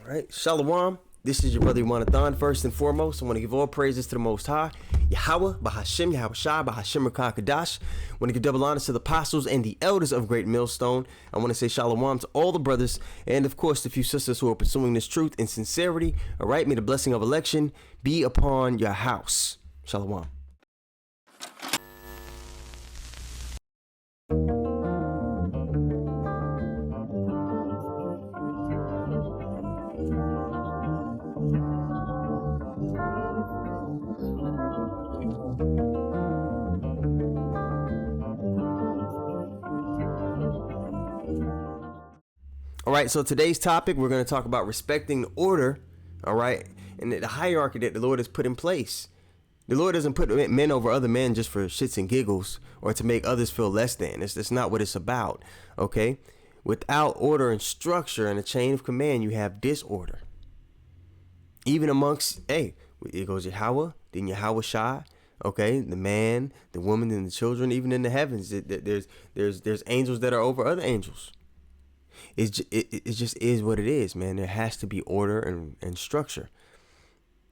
All right, Shalom. This is your brother Ywanathan. First and foremost, I want to give all praises to the Most High, Yahweh, Bahashem, Yahweh Shai, Bahashem Rakah Kadash. I want to give double honors to the apostles and the elders of Great Millstone. I want to say Shalom to all the brothers and, of course, the few sisters who are pursuing this truth in sincerity. All right, may the blessing of election be upon your house. Shalom. All right, so today's topic, we're going to talk about respecting order, all right, and the hierarchy that the Lord has put in place. The Lord doesn't put men over other men just for shits and giggles or to make others feel less than. That's not what it's about, okay? Without order and structure and a chain of command, you have disorder. Even amongst, it goes Yahweh, then Yahweh Shai, okay? The man, the woman, and the children, even in the heavens, there's angels that are over other angels. It just is what it is, man. There has to be order and structure.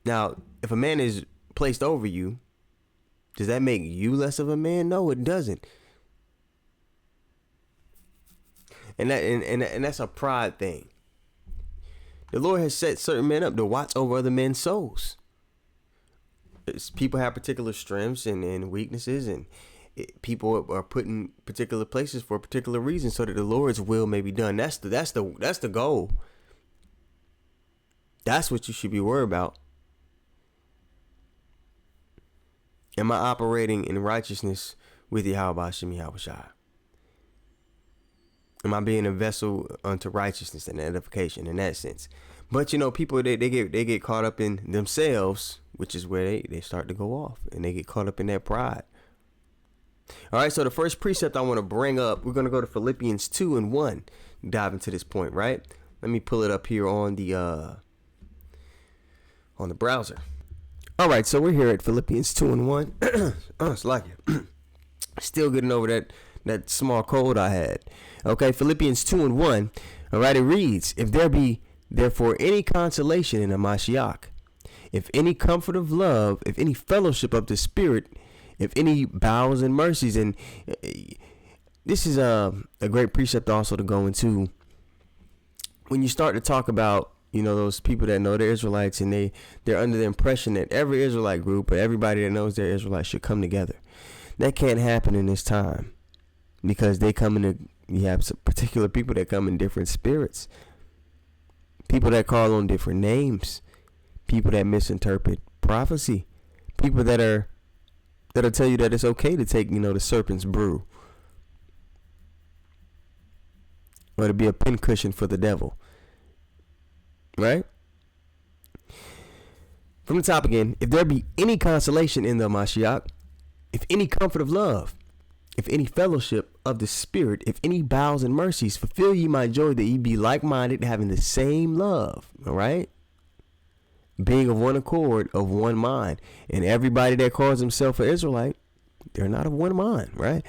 Now, if a man is placed over you, does that make you less of a man? No, it doesn't. And that's a pride thing. The Lord has set certain men up to watch over other men's souls. People have particular strengths and weaknesses, and people are put in particular places for a particular reason, so that the Lord's will may be done. That's the goal. That's what you should be worried about. Am I operating in righteousness with Yahweh Hashem Yahweh Shai? Am I being a vessel unto righteousness and edification in that sense? But people they get caught up in themselves, which is where they start to go off, and they get caught up in their pride. All right, so the first precept I want to bring up, we're going to go to Philippians 2:1, dive into this point, right? Let me pull it up here on the browser. All right, so we're here at Philippians 2:1. It's like it. Still getting over that small cold I had. Okay, Philippians 2:1. All right, it reads, "If there be therefore any consolation in the Mashiach, if any comfort of love, if any fellowship of the Spirit, if any bowels and mercies." And this is a great precept also to go into when you start to talk about, those people that know they're Israelites, and they're under the impression that every Israelite group or everybody that knows they're Israelites should come together. That can't happen in this time, because you have some particular people that come in different spirits, people that call on different names, people that misinterpret prophecy, people that'll tell you that it's okay to take, the serpent's brew, or to be a pincushion for the devil, right? From the top again, if there be any consolation in the Mashiach, if any comfort of love, if any fellowship of the Spirit, if any bowels and mercies, fulfill ye my joy, that ye be like-minded, having the same love, all right? Being of one accord, of one mind. And everybody that calls himself an Israelite, they're not of one mind, right?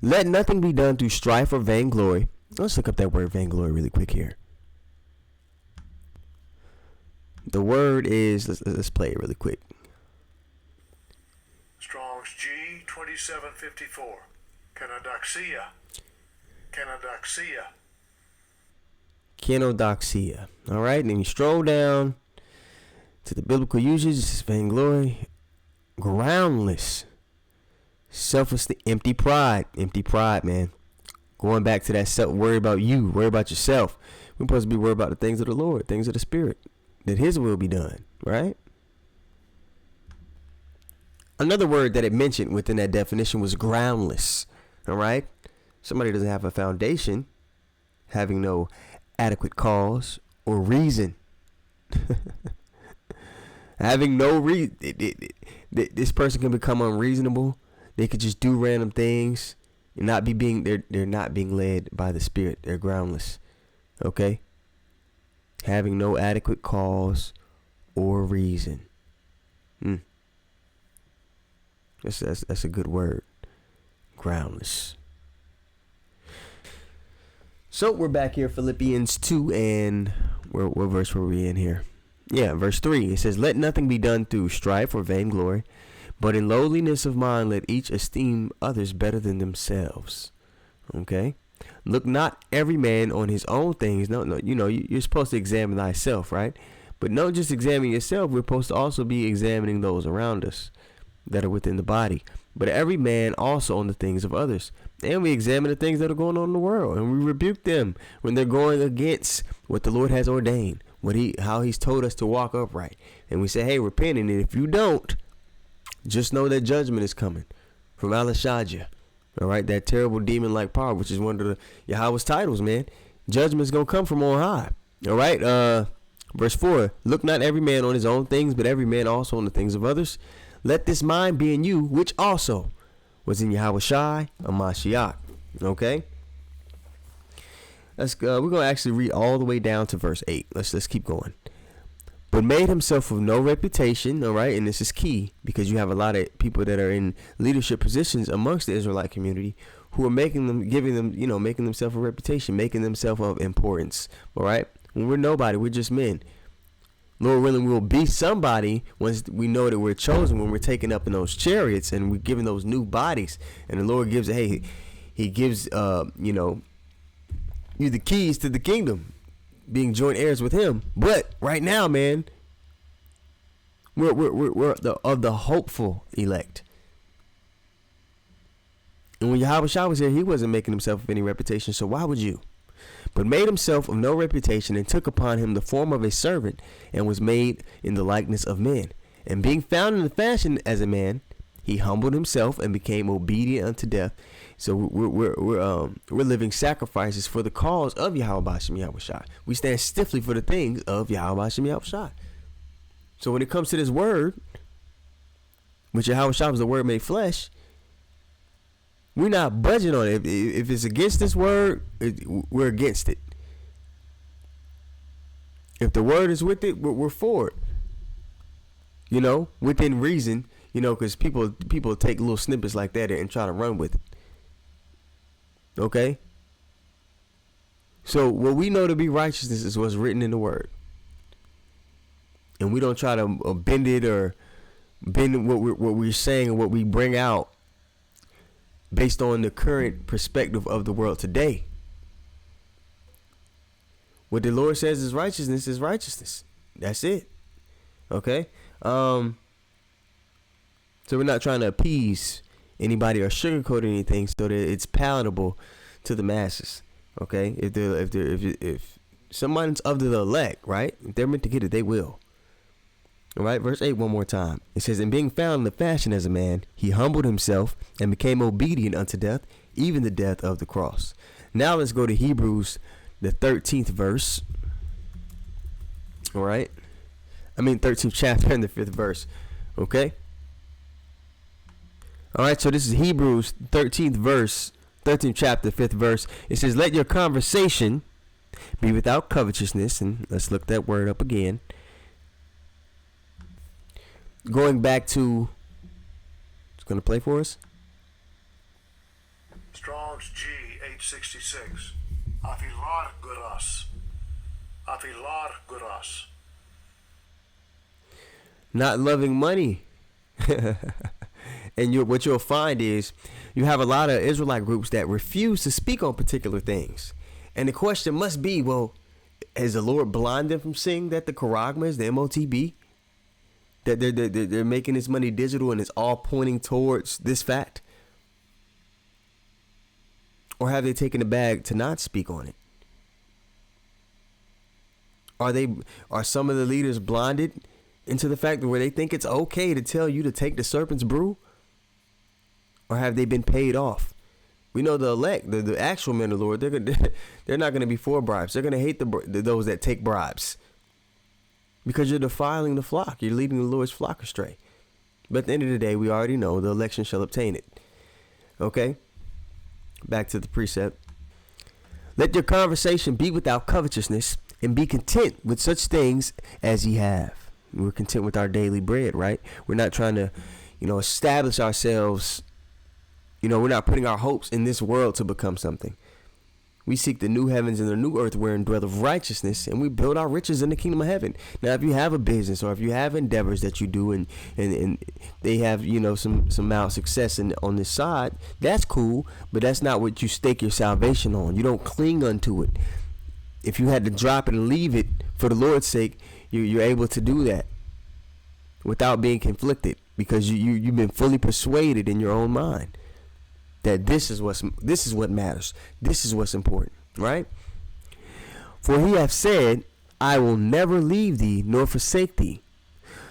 Let nothing be done through strife or vainglory. Let's look up that word vainglory really quick here. The word is, let's play it really quick. Strong's G 2754. Kenodoxia. All right, and then you stroll down to the biblical usage. This is vainglory, groundless, self-esteem, empty pride, man. Going back to that worry about you, worry about yourself. We're supposed to be worried about the things of the Lord, things of the Spirit, that His will be done, right? Another word that it mentioned within that definition was groundless. All right, somebody doesn't have a foundation, having no adequate cause or reason. Having no reason, this person can become unreasonable. They could just do random things and not be they're not being led by the Spirit. They're groundless. Okay? Having no adequate cause or reason. That's a good word. Groundless. So we're back here, Philippians 2:1. What verse were we in here? Yeah, verse 3. It says, let nothing be done through strife or vainglory, but in lowliness of mind let each esteem others better than themselves. Okay? Look not every man on his own things. No, you're supposed to examine thyself, right? But don't just examine yourself. We're supposed to also be examining those around us that are within the body. But every man also on the things of others. And we examine the things that are going on in the world, and we rebuke them when they're going against what the Lord has ordained, how he's told us to walk upright. And we say, hey, repent. And if you don't, just know that judgment is coming from Alashadja. All right, that terrible demon-like power, which is one of the Yahweh's titles, man. Judgment's going to come from on high. All right, verse 4. Look not every man on his own things, but every man also on the things of others. Let this mind be in you, which also was in Yahweh Shai, Amashiach. Okay? We're going to actually read all the way down to verse 8. Let's keep going. But made himself of no reputation, all right? And this is key because you have a lot of people that are in leadership positions amongst the Israelite community who are making themselves a reputation, making themselves of importance, all right? When we're nobody, we're just men. Lord willing, we will be somebody once we know that we're chosen, when we're taken up in those chariots and we're given those new bodies. And the Lord gives, he gives, you the keys to the kingdom, being joint heirs with him. But right now, man, we're of the hopeful elect. And when Yahweh Shah was here, he wasn't making himself of any reputation. So why would you? But made himself of no reputation, and took upon him the form of a servant, and was made in the likeness of men. And being found in the fashion as a man, he humbled himself and became obedient unto death. So we're living sacrifices for the cause of Yahweh Bashem Yahweh Shai. We stand stiffly for the things of Yahweh Bashem Yahweh Shai. So when it comes to this word, which Yahweh Shai was the word made flesh, we're not budging on it. If it's against this word, we're against it. If the word is with it, we're for it. Within reason, because people take little snippets like that and try to run with it. Okay? So what we know to be righteousness is what's written in the word. And we don't try to bend it or bend what we're saying and what we bring out based on the current perspective of the world today. What the Lord says is righteousness is righteousness. That's it. Okay? So we're not trying to appease anybody or sugarcoat anything so that it's palatable to the masses. Okay? If someone's of the elect, right? If they're meant to get it, they will. All right, verse 8 one more time. It says, and being found in the fashion as a man, he humbled himself and became obedient unto death, even the death of the cross. Now let's go to Hebrews, the 13th verse. All right. 13th chapter and the 5th verse. Okay. All right, so this is Hebrews 13th verse, 13th chapter, 5th verse. It says, let your conversation be without covetousness. And let's look that word up again. Going back to, it's going to play for us. Strong's G 866. Afilar guras. Afilar guras. Not loving money. And what you'll find is you have a lot of Israelite groups that refuse to speak on particular things. And the question must be, well, has the Lord blinded them from seeing that the charagma is the MOTB? That they're making this money digital and it's all pointing towards this fact? Or have they taken the bag to not speak on it? Are some of the leaders blinded into the fact where they think it's okay to tell you to take the serpent's brew? Or have they been paid off? We know the elect, the actual men of the Lord, they're not going to be for bribes. They're going to hate those that take bribes. Because you're defiling the flock. You're leading the Lord's flock astray. But at the end of the day, we already know the election shall obtain it. Okay? Back to the precept. Let your conversation be without covetousness, and be content with such things as ye have. We're content with our daily bread, right? We're not trying to, establish ourselves. We're not putting our hopes in this world to become something. We seek the new heavens and the new earth wherein dwelleth righteousness, and we build our riches in the kingdom of heaven. Now, if you have a business or if you have endeavors that you do and they have, some amount of success on this side, that's cool, but that's not what you stake your salvation on. You don't cling unto it. If you had to drop it and leave it for the Lord's sake, you're able to do that without being conflicted, because you've been fully persuaded in your own mind that this is what matters. This is what's important, right? For he hath said, I will never leave thee nor forsake thee,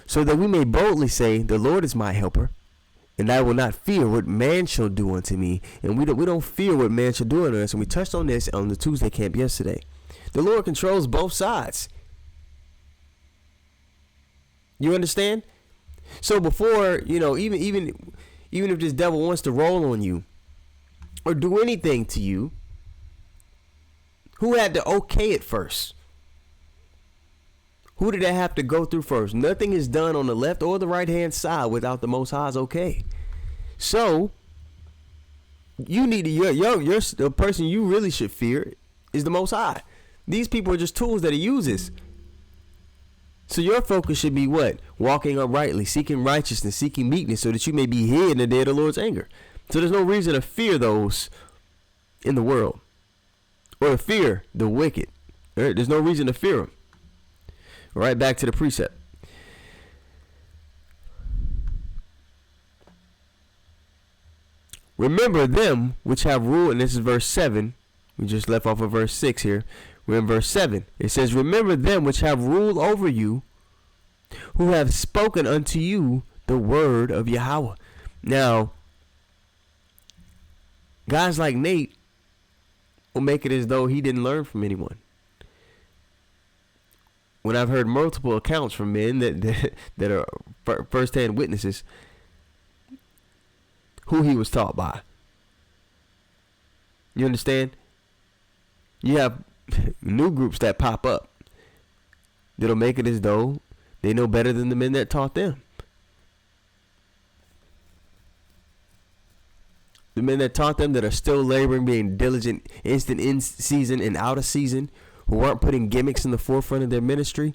so that we may boldly say, the Lord is my helper, and I will not fear what man shall do unto me. And we don't fear what man shall do unto us. And we touched on this on the Tuesday camp yesterday. The Lord controls both sides. You understand? So before, even if this devil wants to roll on you or do anything to you, who had to okay it first? Who did that have to go through first? Nothing is done on the left or the right hand side without the Most High's okay. So you need to, the person you really should fear is the Most High. These people are just tools that he uses. So your focus should be what? Walking uprightly, seeking righteousness, seeking meekness, so that you may be hid in the day of the Lord's anger. So there's no reason to fear those in the world, or to fear the wicked. Right? There's no reason to fear them. Right, back to the precept. Remember them which have ruled, and this is verse 7. We just left off of verse 6 here. We're in verse 7. It says, remember them which have ruled over you, who have spoken unto you the word of Yahweh. Now, guys like Nate will make it as though he didn't learn from anyone. When I've heard multiple accounts from men that are first-hand witnesses who he was taught by. You understand? You have new groups that pop up that'll make it as though they know better than the men that taught them. The men that taught them that are still laboring, being diligent, instant in season and out of season, who aren't putting gimmicks in the forefront of their ministry,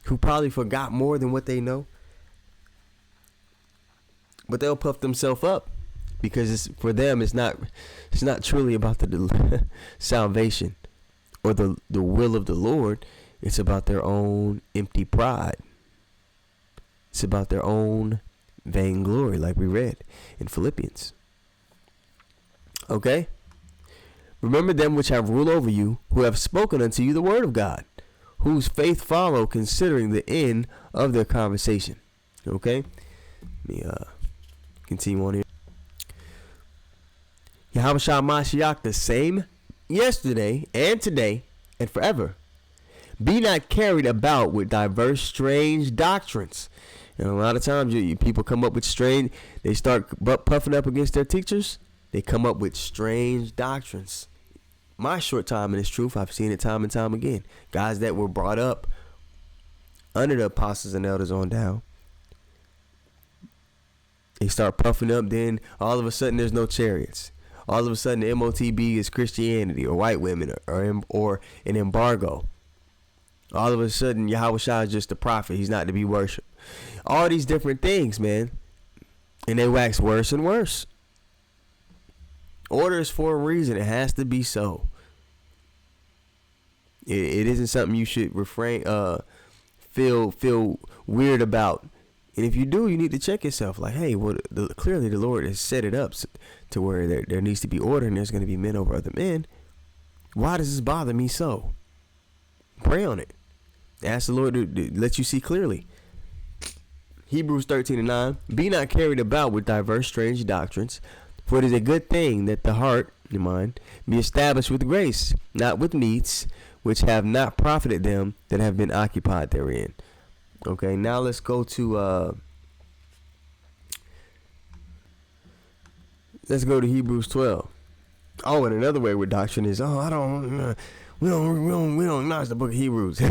who probably forgot more than what they know, but they'll puff themselves up because for them it's not truly about the salvation or the will of the Lord. It's about their own empty pride. It's about their own vainglory, like we read in Philippians. Okay? Remember them which have ruled over you, who have spoken unto you the word of God, whose faith follow, considering the end of their conversation. Okay? Let me continue on here. Yahushua Mashiach the same yesterday and today and forever. Be not carried about with diverse strange doctrines. And a lot of times people come up with strange, they start puffing up against their teachers. They come up with strange doctrines. My short time in this truth, I've seen it time and time again. Guys that were brought up under the apostles and elders on down. They start puffing up, then all of a sudden there's no chariots. All of a sudden the MOTB is Christianity or white women or an embargo. All of a sudden Yahushua is just a prophet. He's not to be worshipped. All these different things, man. And they wax worse and worse. Order is for a reason. It has to be so. It isn't something you should feel weird about. And if you do, you need to check yourself. Like, hey, clearly the Lord has set it up to where there needs to be order and there's going to be men over other men. Why does this bother me so? Pray on it. Ask the Lord to let you see clearly. Hebrews 13:9. Be not carried about with diverse strange doctrines, for it is a good thing that the heart, your mind, be established with grace, not with meats, which have not profited them that have been occupied therein. Okay, now let's go to Hebrews 12. Oh, and another way with doctrine is, we don't acknowledge the book of Hebrews.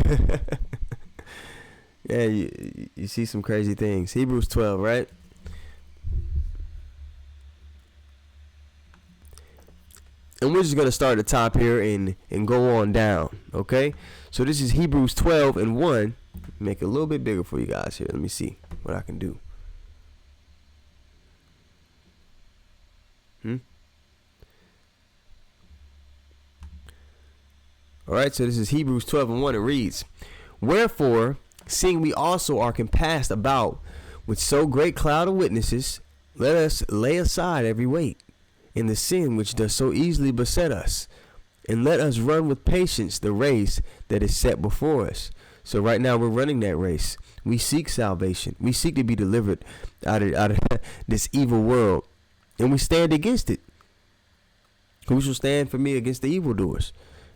Yeah, you see some crazy things. Hebrews 12, right? And we're just going to start at the top here and go on down, okay? So this is Hebrews 12 and 1. Make it a little bit bigger for you guys here. Let me see what I can do. All right, so this is Hebrews 12 and 1. It reads, "Wherefore, seeing we also are compassed about with so great cloud of witnesses, let us lay aside every weight and the sin which does so easily beset us, and let us run with patience the race that is set before us." So right now we're running that race. We seek salvation. We seek to be delivered out of this evil world, and we stand against it. Who shall stand for me against the evildoers?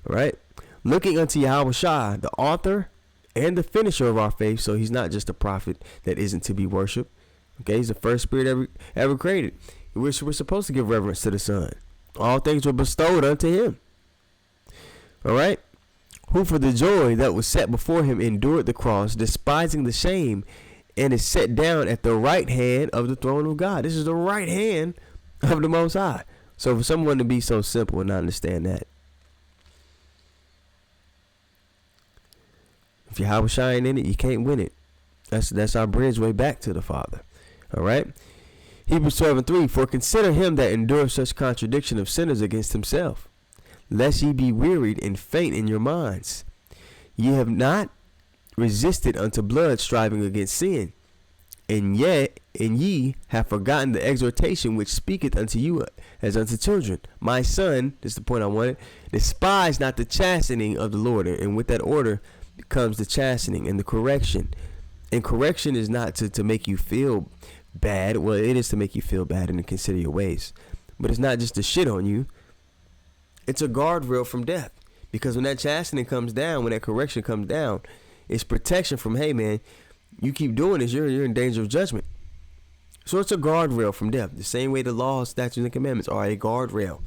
All right. Looking unto Yahweh Shai, the author and the finisher of our faith. So he's not just a prophet that isn't to be worshipped. Okay, he's the first spirit ever created. We're supposed to give reverence to the Son. All things were bestowed unto him. All right. Who for the joy that was set before him endured the cross, despising the shame, and is set down at the right hand of the throne of God. This is the right hand of the Most High. So for someone to be so simple and not understand that, if Yahweh Shai ain't in it, you can't win it. That's our bridge way back to the Father. All right. Hebrews 12 and 3. "For consider him that endures such contradiction of sinners against himself, lest ye be wearied and faint in your minds. Ye have not resisted unto blood, striving against sin. And ye have forgotten the exhortation which speaketh unto you as unto children. My son," this is the point I wanted, "despise not the chastening of the Lord." And with that order comes the chastening and the correction. And correction is not to make you feel bad. Well, it is to make you feel bad and to consider your ways. But it's not just to shit on you. It's a guardrail from death. Because when that chastening comes down, when that correction comes down, it's protection from, hey man, you keep doing this, you're in danger of judgment. So it's a guardrail from death. The same way the laws, statutes, and commandments are a guardrail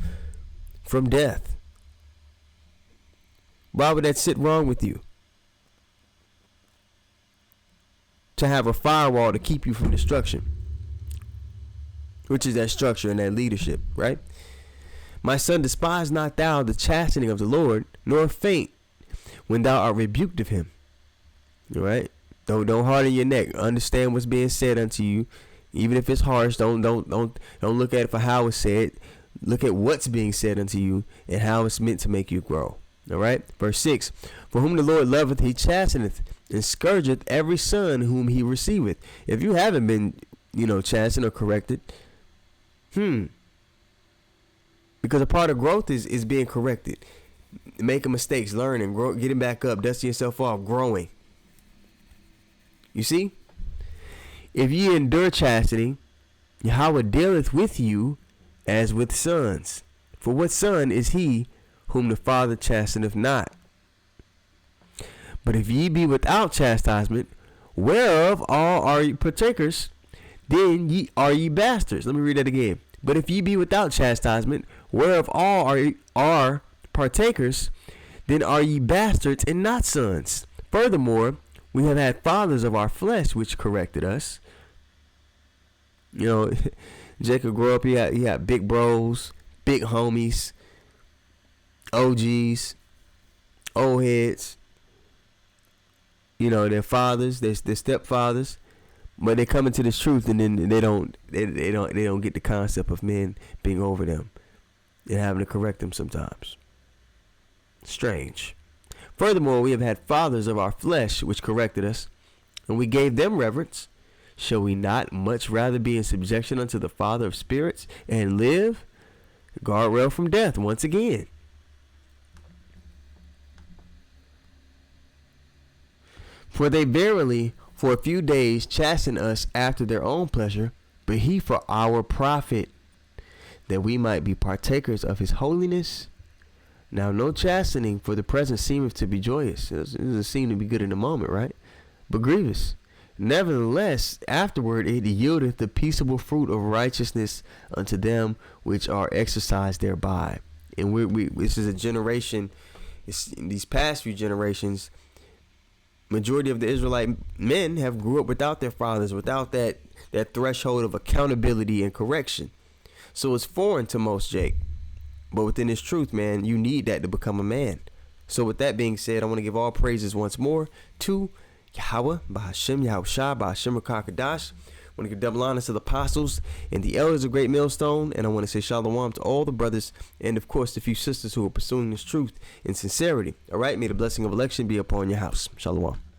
from death. Why would that sit wrong with you? To have a firewall to keep you from destruction, which is that structure and that leadership, right? "My son, despise not thou the chastening of the Lord, nor faint when thou art rebuked of him." All right? Don't harden your neck. Understand what's being said unto you, even if it's harsh. Don't look at it for how it's said. Look at what's being said unto you and how it's meant to make you grow. All right? Verse 6. "For whom the Lord loveth, he chasteneth, and scourgeth every son whom he receiveth." If you haven't been, chastened or corrected, because a part of growth is being corrected, making mistakes, learning, getting back up, dusting yourself off, growing. You see, if ye endure chastening, Yahweh dealeth with you as with sons. For what son is he whom the Father chasteneth not? But if ye be without chastisement, whereof all are ye partakers, then are ye bastards. Let me read that again. But if ye be without chastisement, whereof all are partakers, then are ye bastards and not sons. Furthermore, we have had fathers of our flesh which corrected us. Jacob grew up, he had big bros, big homies, OGs, old heads. Their fathers, their stepfathers, but they come into this truth and then they don't get the concept of men being over them and having to correct them sometimes. Strange. Furthermore, we have had fathers of our flesh which corrected us, and we gave them reverence. Shall we not much rather be in subjection unto the Father of spirits and live? Guardrail from death once again. "For they verily for a few days chasten us after their own pleasure, but he for our profit, that we might be partakers of his holiness. Now no chastening for the present seemeth to be joyous." It doesn't seem to be good in the moment, right? "But grievous. Nevertheless, afterward it yieldeth the peaceable fruit of righteousness unto them which are exercised thereby." And this is a generation, in these past few generations, majority of the Israelite men have grew up without their fathers, without that threshold of accountability and correction. So it's foreign to most, Jake. But within this truth, man, you need that to become a man. So with that being said, I want to give all praises once more to Yahweh, Bahashem, Yahushua, Bahashem Rakakadash. I want to give double honors to the apostles and the elders of Great Millstone. And I want to say shalom to all the brothers and, of course, the few sisters who are pursuing this truth in sincerity. All right, may the blessing of election be upon your house. Shalom.